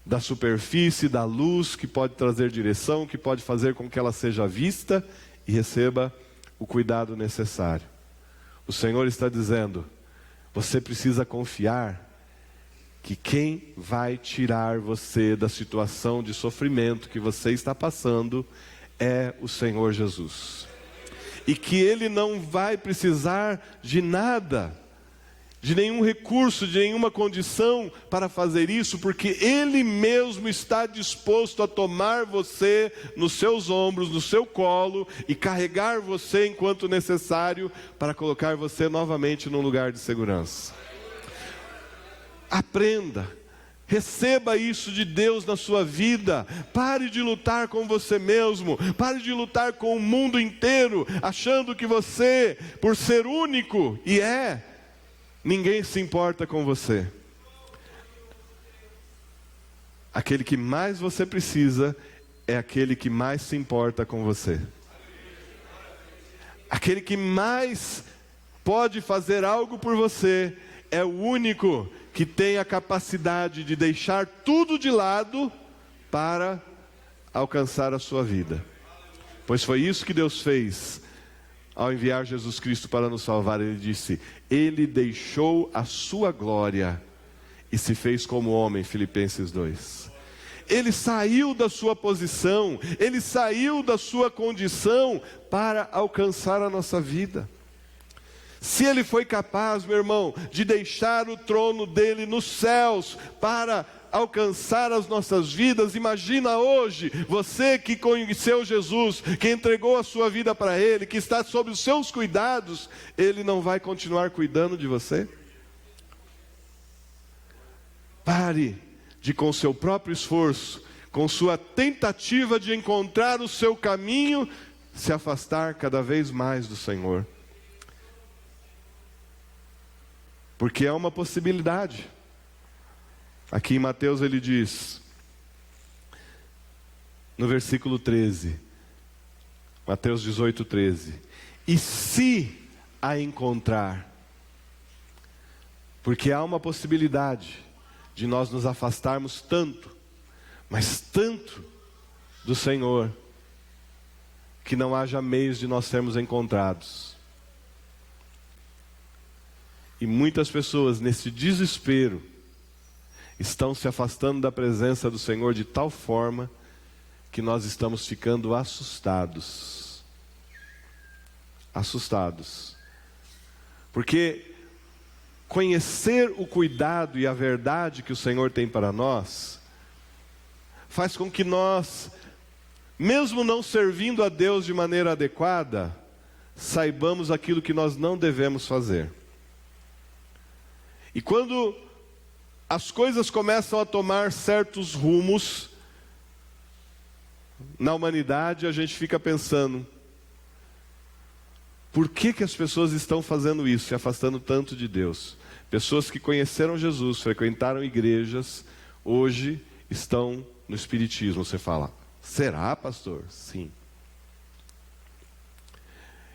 A: da superfície, da luz que pode trazer direção, que pode fazer com que ela seja vista e receba o cuidado necessário. O Senhor está dizendo: você precisa confiar que quem vai tirar você da situação de sofrimento que você está passando é o Senhor Jesus. E que Ele não vai precisar de nada, de nenhum recurso, de nenhuma condição para fazer isso, porque Ele mesmo está disposto a tomar você nos seus ombros, no seu colo, e carregar você enquanto necessário, para colocar você novamente num lugar de segurança. Aprenda. Receba isso de Deus na sua vida. Pare de lutar com você mesmo. Pare de lutar com o mundo inteiro, achando que você, por ser único, ninguém se importa com você. Aquele que mais você precisa é aquele que mais se importa com você. Aquele que mais pode fazer algo por você é o único que tem a capacidade de deixar tudo de lado para alcançar a sua vida. Pois foi isso que Deus fez ao enviar Jesus Cristo para nos salvar. Ele disse: Ele deixou a sua glória e se fez como homem, Filipenses 2. Ele saiu da sua posição, Ele saiu da sua condição para alcançar a nossa vida. Se Ele foi capaz, meu irmão, de deixar o trono dEle nos céus para alcançar as nossas vidas, imagina hoje, você que conheceu Jesus, que entregou a sua vida para Ele, que está sob os seus cuidados, Ele não vai continuar cuidando de você? Pare de, com seu próprio esforço, com sua tentativa de encontrar o seu caminho, se afastar cada vez mais do Senhor. Porque é uma possibilidade. Aqui em Mateus ele diz, no versículo 13, Mateus 18, 13: e se a encontrar, porque há uma possibilidade de nós nos afastarmos tanto, mas tanto do Senhor, que não haja meios de nós sermos encontrados. E muitas pessoas, nesse desespero, estão se afastando da presença do Senhor de tal forma que nós estamos ficando assustados. Assustados. Porque conhecer o cuidado e a verdade que o Senhor tem para nós, faz com que nós, mesmo não servindo a Deus de maneira adequada, saibamos aquilo que nós não devemos fazer. E quando as coisas começam a tomar certos rumos na humanidade, a gente fica pensando: por que as pessoas estão fazendo isso, se afastando tanto de Deus? Pessoas que conheceram Jesus, frequentaram igrejas, hoje estão no espiritismo. Você fala: será, pastor? Sim.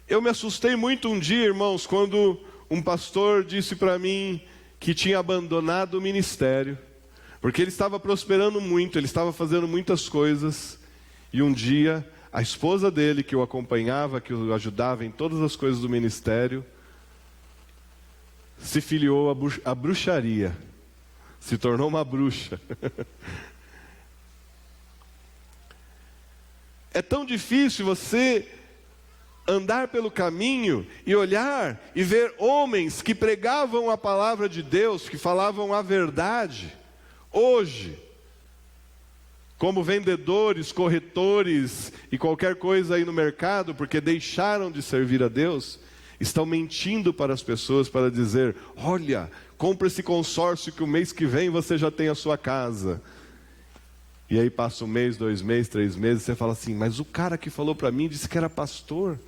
A: Eu me assustei muito um dia, irmãos, quando um pastor disse para mim que tinha abandonado o ministério, porque ele estava prosperando muito, ele estava fazendo muitas coisas, e um dia a esposa dele, que o acompanhava, que o ajudava em todas as coisas do ministério, se filiou à bruxaria, se tornou uma bruxa. É tão difícil você andar pelo caminho e olhar e ver homens que pregavam a palavra de Deus, que falavam a verdade, hoje, como vendedores, corretores e qualquer coisa aí no mercado, porque deixaram de servir a Deus, estão mentindo para as pessoas para dizer: olha, compra esse consórcio que o mês que vem você já tem a sua casa. E aí passa 1 mês, 2 meses, 3 meses, você fala assim: mas o cara que falou para mim disse que era pastor.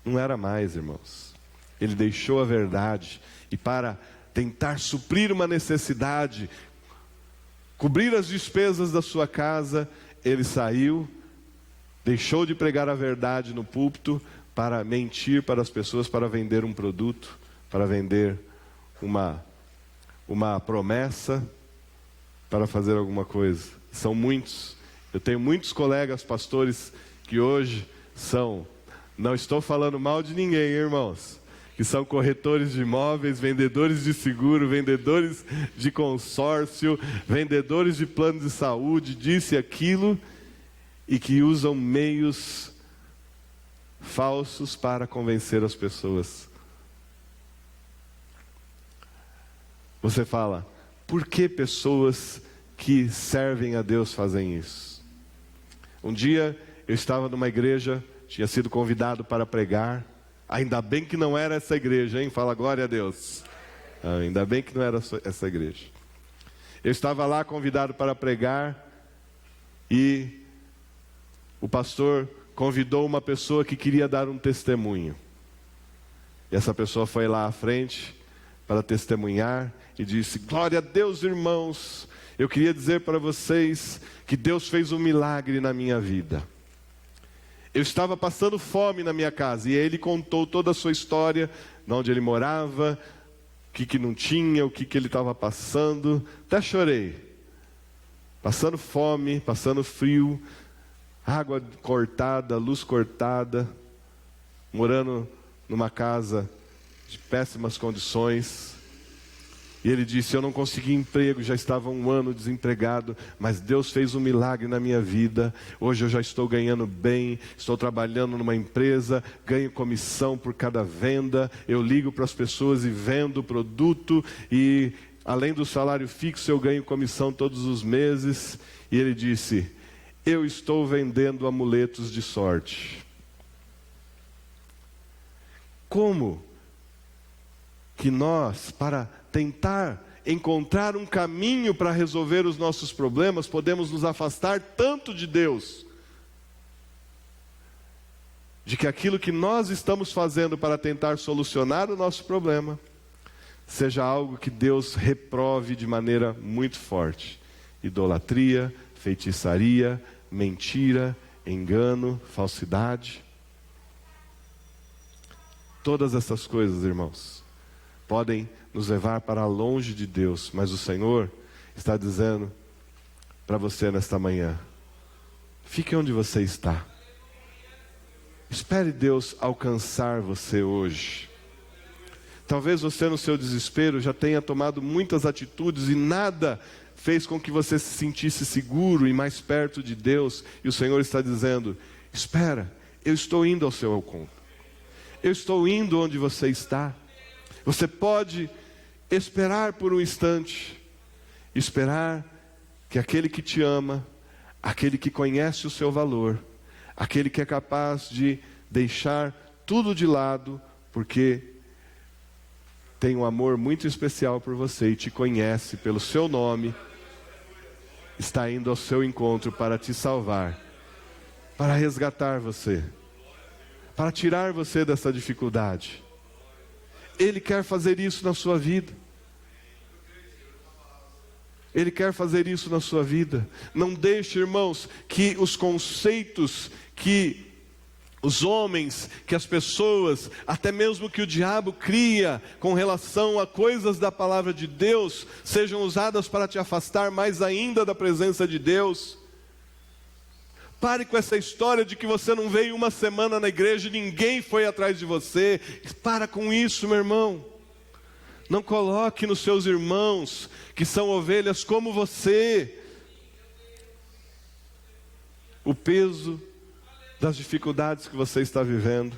A: Não era mais, irmãos. Ele deixou a verdade e, para tentar suprir uma necessidade, cobrir as despesas da sua casa, ele saiu, deixou de pregar a verdade no púlpito para mentir para as pessoas, para vender um produto, para vender uma promessa, para fazer alguma coisa. São muitos. Eu tenho muitos colegas pastores que hoje são... Não estou falando mal de ninguém, irmãos, que são corretores de imóveis, vendedores de seguro, vendedores de consórcio, vendedores de plano de saúde, disso e aquilo, e que usam meios falsos para convencer as pessoas. Você fala: por que pessoas que servem a Deus fazem isso? Um dia eu estava numa igreja, tinha sido convidado para pregar. Ainda bem que não era essa igreja, hein? Fala glória a Deus. Ainda bem que não era essa igreja. Eu estava lá convidado para pregar, e o pastor convidou uma pessoa que queria dar um testemunho. E essa pessoa foi lá à frente para testemunhar e disse: glória a Deus, irmãos, eu queria dizer para vocês que Deus fez um milagre na minha vida. Eu estava passando fome na minha casa, e ele contou toda a sua história, de onde ele morava, o que não tinha, o que ele estava passando. Até chorei. Passando fome, passando frio, água cortada, luz cortada, morando numa casa de péssimas condições. E ele disse: eu não consegui emprego, já estava 1 ano desempregado, mas Deus fez um milagre na minha vida. Hoje eu já estou ganhando bem, estou trabalhando numa empresa, ganho comissão por cada venda, eu ligo para as pessoas e vendo produto, e além do salário fixo eu ganho comissão todos os meses. E ele disse: eu estou vendendo amuletos de sorte. Como que nós, para tentar encontrar um caminho para resolver os nossos problemas, podemos nos afastar tanto de Deus, de que aquilo que nós estamos fazendo para tentar solucionar o nosso problema, seja algo que Deus reprove de maneira muito forte: idolatria, feitiçaria, mentira, engano, falsidade. Todas essas coisas, irmãos, podem nos levar para longe de Deus, mas o Senhor está dizendo para você nesta manhã: fique onde você está. Espere Deus alcançar você hoje. Talvez você, no seu desespero, já tenha tomado muitas atitudes e nada fez com que você se sentisse seguro e mais perto de Deus. E o Senhor está dizendo: espera, eu estou indo ao seu encontro. Eu estou indo onde você está. Você pode esperar por um instante, esperar que aquele que te ama, aquele que conhece o seu valor, aquele que é capaz de deixar tudo de lado, porque tem um amor muito especial por você e te conhece pelo seu nome, está indo ao seu encontro para te salvar, para resgatar você, para tirar você dessa dificuldade. Ele quer fazer isso na sua vida. Ele quer fazer isso na sua vida. Não deixe, irmãos, que os conceitos, que os homens, que as pessoas, até mesmo que o diabo cria com relação a coisas da palavra de Deus, sejam usadas para te afastar mais ainda da presença de Deus. Pare com essa história de que você não veio 1 semana na igreja e ninguém foi atrás de você. Para com isso, meu irmão. Não coloque nos seus irmãos, que são ovelhas como você, o peso das dificuldades que você está vivendo.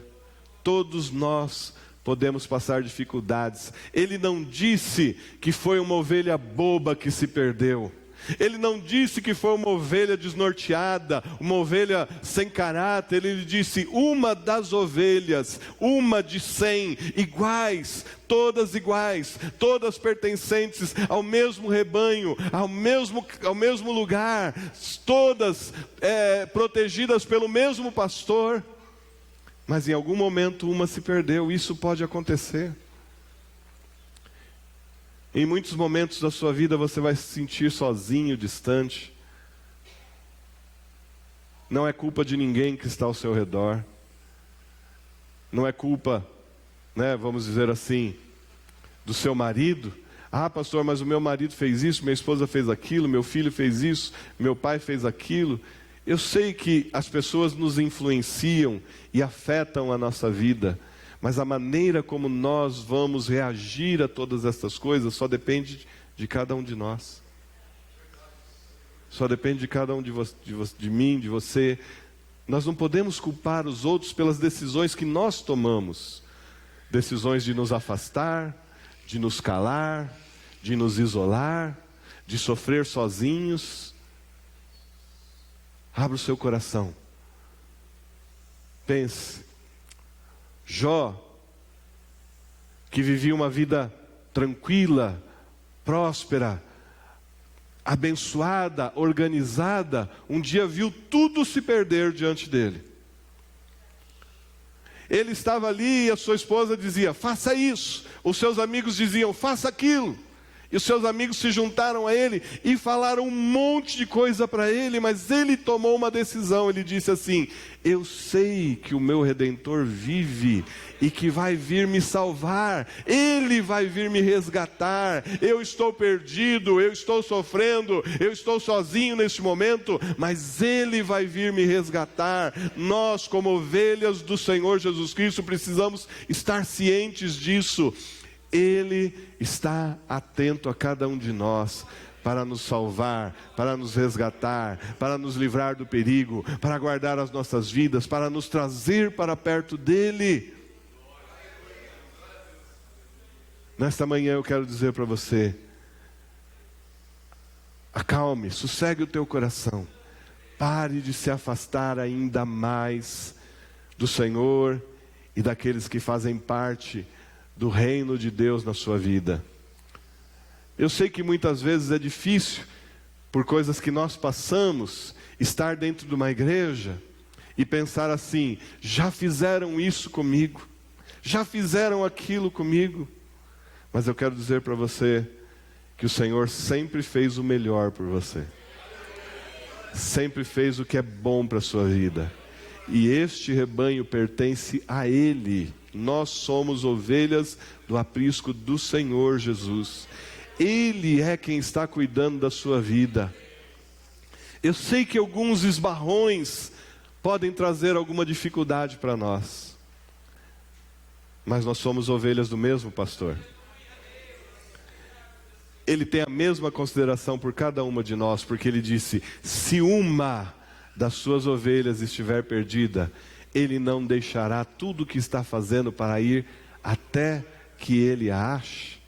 A: Todos nós podemos passar dificuldades. Ele não disse que foi uma ovelha boba que se perdeu. Ele não disse que foi uma ovelha desnorteada, uma ovelha sem caráter. Ele disse: uma das ovelhas, uma de 100, iguais, todas pertencentes ao mesmo rebanho, ao mesmo lugar, todas protegidas pelo mesmo pastor. Mas em algum momento uma se perdeu. Isso pode acontecer. Em muitos momentos da sua vida você vai se sentir sozinho, distante. Não é culpa de ninguém que está ao seu redor. Não é culpa, vamos dizer assim, do seu marido. Ah, pastor, mas o meu marido fez isso, minha esposa fez aquilo, meu filho fez isso, meu pai fez aquilo. Eu sei que as pessoas nos influenciam e afetam a nossa vida, mas a maneira como nós vamos reagir a todas essas coisas só depende de cada um de nós. Só depende de cada um de mim, de você. Nós não podemos culpar os outros pelas decisões que nós tomamos. Decisões de nos afastar, de nos calar, de nos isolar, de sofrer sozinhos. Abra o seu coração. Pense. Jó, que vivia uma vida tranquila, próspera, abençoada, organizada, um dia viu tudo se perder diante dele. Ele estava ali e a sua esposa dizia: faça isso. Os seus amigos diziam: faça aquilo. E os seus amigos se juntaram a ele e falaram um monte de coisa para ele, mas ele tomou uma decisão. Ele disse assim: eu sei que o meu Redentor vive e que vai vir me salvar. Ele vai vir me resgatar. Eu estou perdido, eu estou sofrendo, eu estou sozinho neste momento, mas Ele vai vir me resgatar. Nós, como ovelhas do Senhor Jesus Cristo, precisamos estar cientes disso. Ele está atento a cada um de nós para nos salvar, para nos resgatar, para nos livrar do perigo, para guardar as nossas vidas, para nos trazer para perto dEle. Nesta manhã eu quero dizer para você: acalme, sossegue o teu coração, pare de se afastar ainda mais do Senhor e daqueles que fazem parte do reino de Deus na sua vida. Eu sei que muitas vezes é difícil, por coisas que nós passamos, estar dentro de uma igreja e pensar assim: já fizeram isso comigo, já fizeram aquilo comigo. Mas eu quero dizer para você que o Senhor sempre fez o melhor por você, sempre fez o que é bom para a sua vida, e este rebanho pertence a Ele. Nós somos ovelhas do aprisco do Senhor Jesus. Ele é quem está cuidando da sua vida. Eu sei que alguns esbarrões podem trazer alguma dificuldade para nós, mas nós somos ovelhas do mesmo pastor. Ele tem a mesma consideração por cada uma de nós, porque Ele disse: se uma das suas ovelhas estiver perdida, Ele não deixará tudo o que está fazendo para ir até que Ele a ache.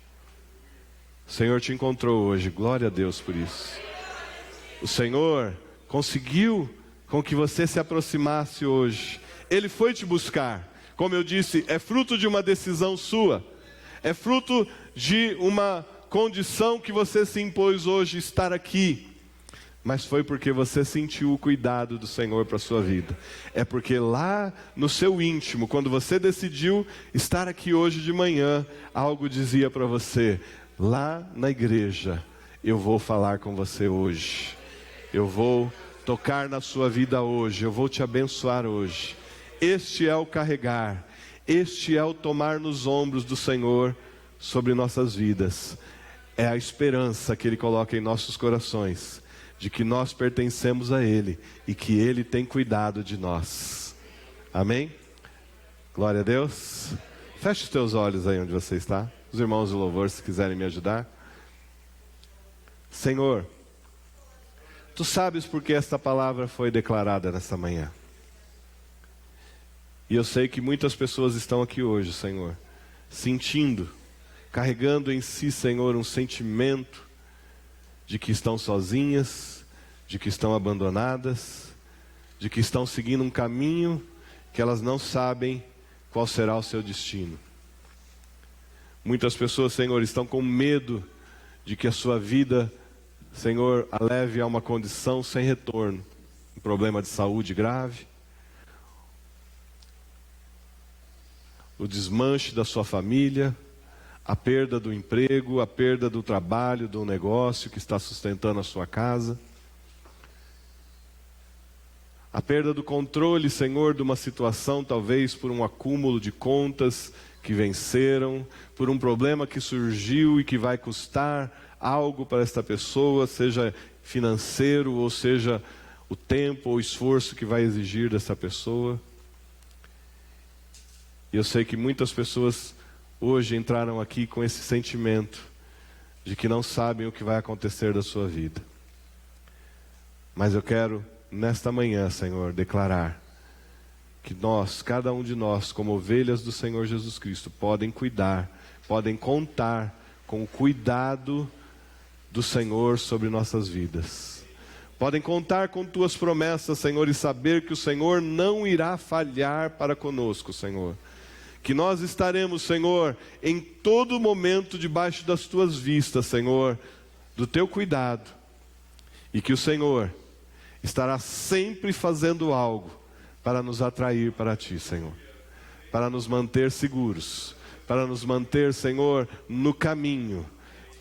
A: O Senhor te encontrou hoje, glória a Deus por isso. O Senhor conseguiu com que você se aproximasse hoje. Ele foi te buscar. Como eu disse, é fruto de uma decisão sua. É fruto de uma condição que você se impôs hoje, estar aqui. Mas foi porque você sentiu o cuidado do Senhor para a sua vida. É porque lá no seu íntimo, quando você decidiu estar aqui hoje de manhã, algo dizia para você: lá na igreja, eu vou falar com você hoje. Eu vou tocar na sua vida hoje. Eu vou te abençoar hoje. Este é o carregar. Este é o tomar nos ombros do Senhor sobre nossas vidas. É a esperança que Ele coloca em nossos corações, de que nós pertencemos a Ele e que Ele tem cuidado de nós. Amém? Glória a Deus. Feche os teus olhos aí onde você está. Os irmãos do louvor, se quiserem me ajudar. Senhor, Tu sabes por que esta palavra foi declarada nesta manhã. E eu sei que muitas pessoas estão aqui hoje, Senhor, sentindo, carregando em si, Senhor, um sentimento de que estão sozinhas, de que estão abandonadas, de que estão seguindo um caminho que elas não sabem qual será o seu destino. Muitas pessoas, Senhor, estão com medo de que a sua vida, Senhor, a leve a uma condição sem retorno, um problema de saúde grave, o desmanche da sua família, a perda do emprego, a perda do trabalho, do negócio que está sustentando a sua casa, a perda do controle, Senhor, de uma situação, talvez por um acúmulo de contas que venceram, por um problema que surgiu e que vai custar algo para esta pessoa, seja financeiro, ou seja o tempo ou esforço que vai exigir dessa pessoa. E eu sei que muitas pessoas hoje entraram aqui com esse sentimento de que não sabem o que vai acontecer da sua vida. Mas eu quero, nesta manhã, Senhor, declarar que nós, cada um de nós, como ovelhas do Senhor Jesus Cristo, podem cuidar, podem contar com o cuidado do Senhor sobre nossas vidas. Podem contar com Tuas promessas, Senhor, e saber que o Senhor não irá falhar para conosco, Senhor. Que nós estaremos, Senhor, em todo momento debaixo das Tuas vistas, Senhor, do Teu cuidado. E que o Senhor estará sempre fazendo algo para nos atrair para Ti, Senhor. Para nos manter seguros, para nos manter, Senhor, no caminho,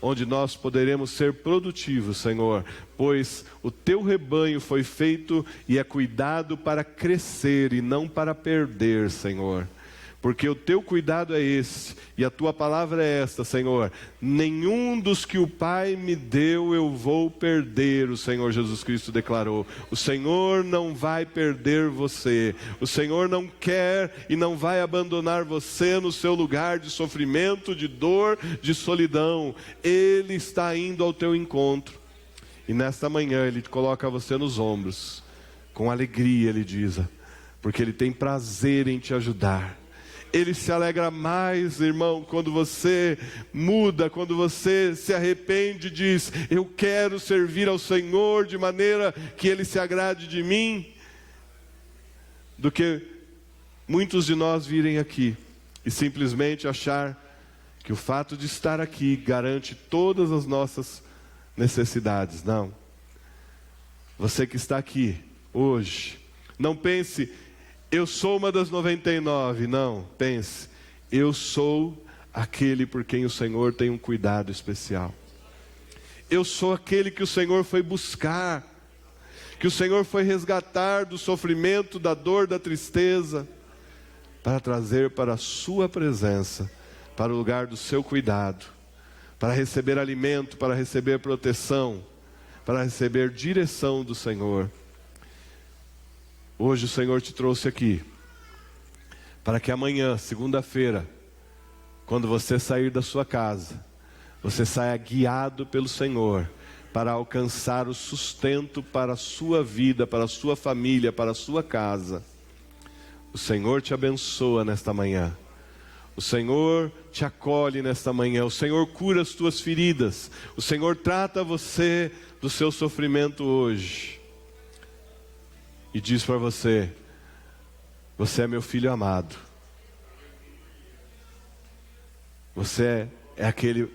A: onde nós poderemos ser produtivos, Senhor, pois o Teu rebanho foi feito e é cuidado para crescer e não para perder, Senhor. Porque o Teu cuidado é esse, e a Tua palavra é esta, Senhor: nenhum dos que o Pai me deu eu vou perder, o Senhor Jesus Cristo declarou. O Senhor não vai perder você, o Senhor não quer e não vai abandonar você no seu lugar de sofrimento, de dor, de solidão. Ele está indo ao teu encontro, e nesta manhã Ele coloca você nos ombros, com alegria, Ele diz, porque Ele tem prazer em te ajudar. Ele se alegra mais, irmão, quando você muda, quando você se arrepende e diz: eu quero servir ao Senhor de maneira que Ele se agrade de mim, do que muitos de nós virem aqui e simplesmente achar que o fato de estar aqui garante todas as nossas necessidades. Não. Você que está aqui hoje, não pense: eu sou uma das 99, não, pense, eu sou aquele por quem o Senhor tem um cuidado especial. Eu sou aquele que o Senhor foi buscar, que o Senhor foi resgatar do sofrimento, da dor, da tristeza, para trazer para a sua presença, para o lugar do seu cuidado, para receber alimento, para receber proteção, para receber direção do Senhor. Hoje o Senhor te trouxe aqui, para que amanhã, segunda-feira, quando você sair da sua casa, você saia guiado pelo Senhor, para alcançar o sustento para a sua vida, para a sua família, para a sua casa. O Senhor te abençoa nesta manhã, o Senhor te acolhe nesta manhã, o Senhor cura as tuas feridas, o Senhor trata você do seu sofrimento hoje. E diz para você: você é meu filho amado. Você é aquele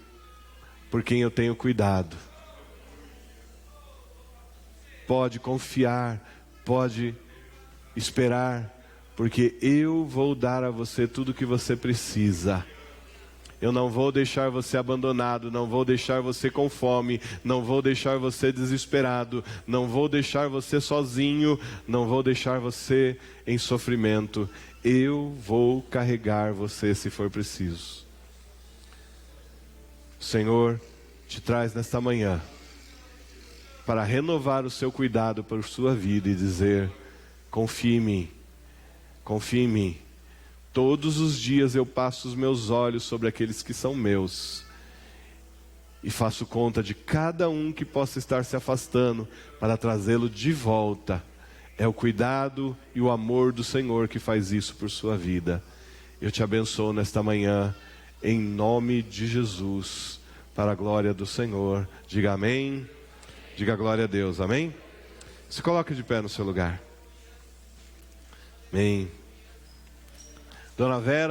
A: por quem eu tenho cuidado. Pode confiar, pode esperar, porque eu vou dar a você tudo o que você precisa. Eu não vou deixar você abandonado, não vou deixar você com fome, não vou deixar você desesperado, não vou deixar você sozinho, não vou deixar você em sofrimento. Eu vou carregar você se for preciso. O Senhor te traz nesta manhã para renovar o seu cuidado por sua vida e dizer: confie em mim, confie em mim. todos os dias eu passo os meus olhos sobre aqueles que são meus e faço conta de cada um que possa estar se afastando para trazê-lo de volta. É o cuidado e o amor do Senhor que faz isso por sua vida. Eu te abençoo nesta manhã, em nome de Jesus, para a glória do Senhor. Diga amém. Diga glória a Deus, amém? Se coloque de pé no seu lugar. Amém. Dona Vera.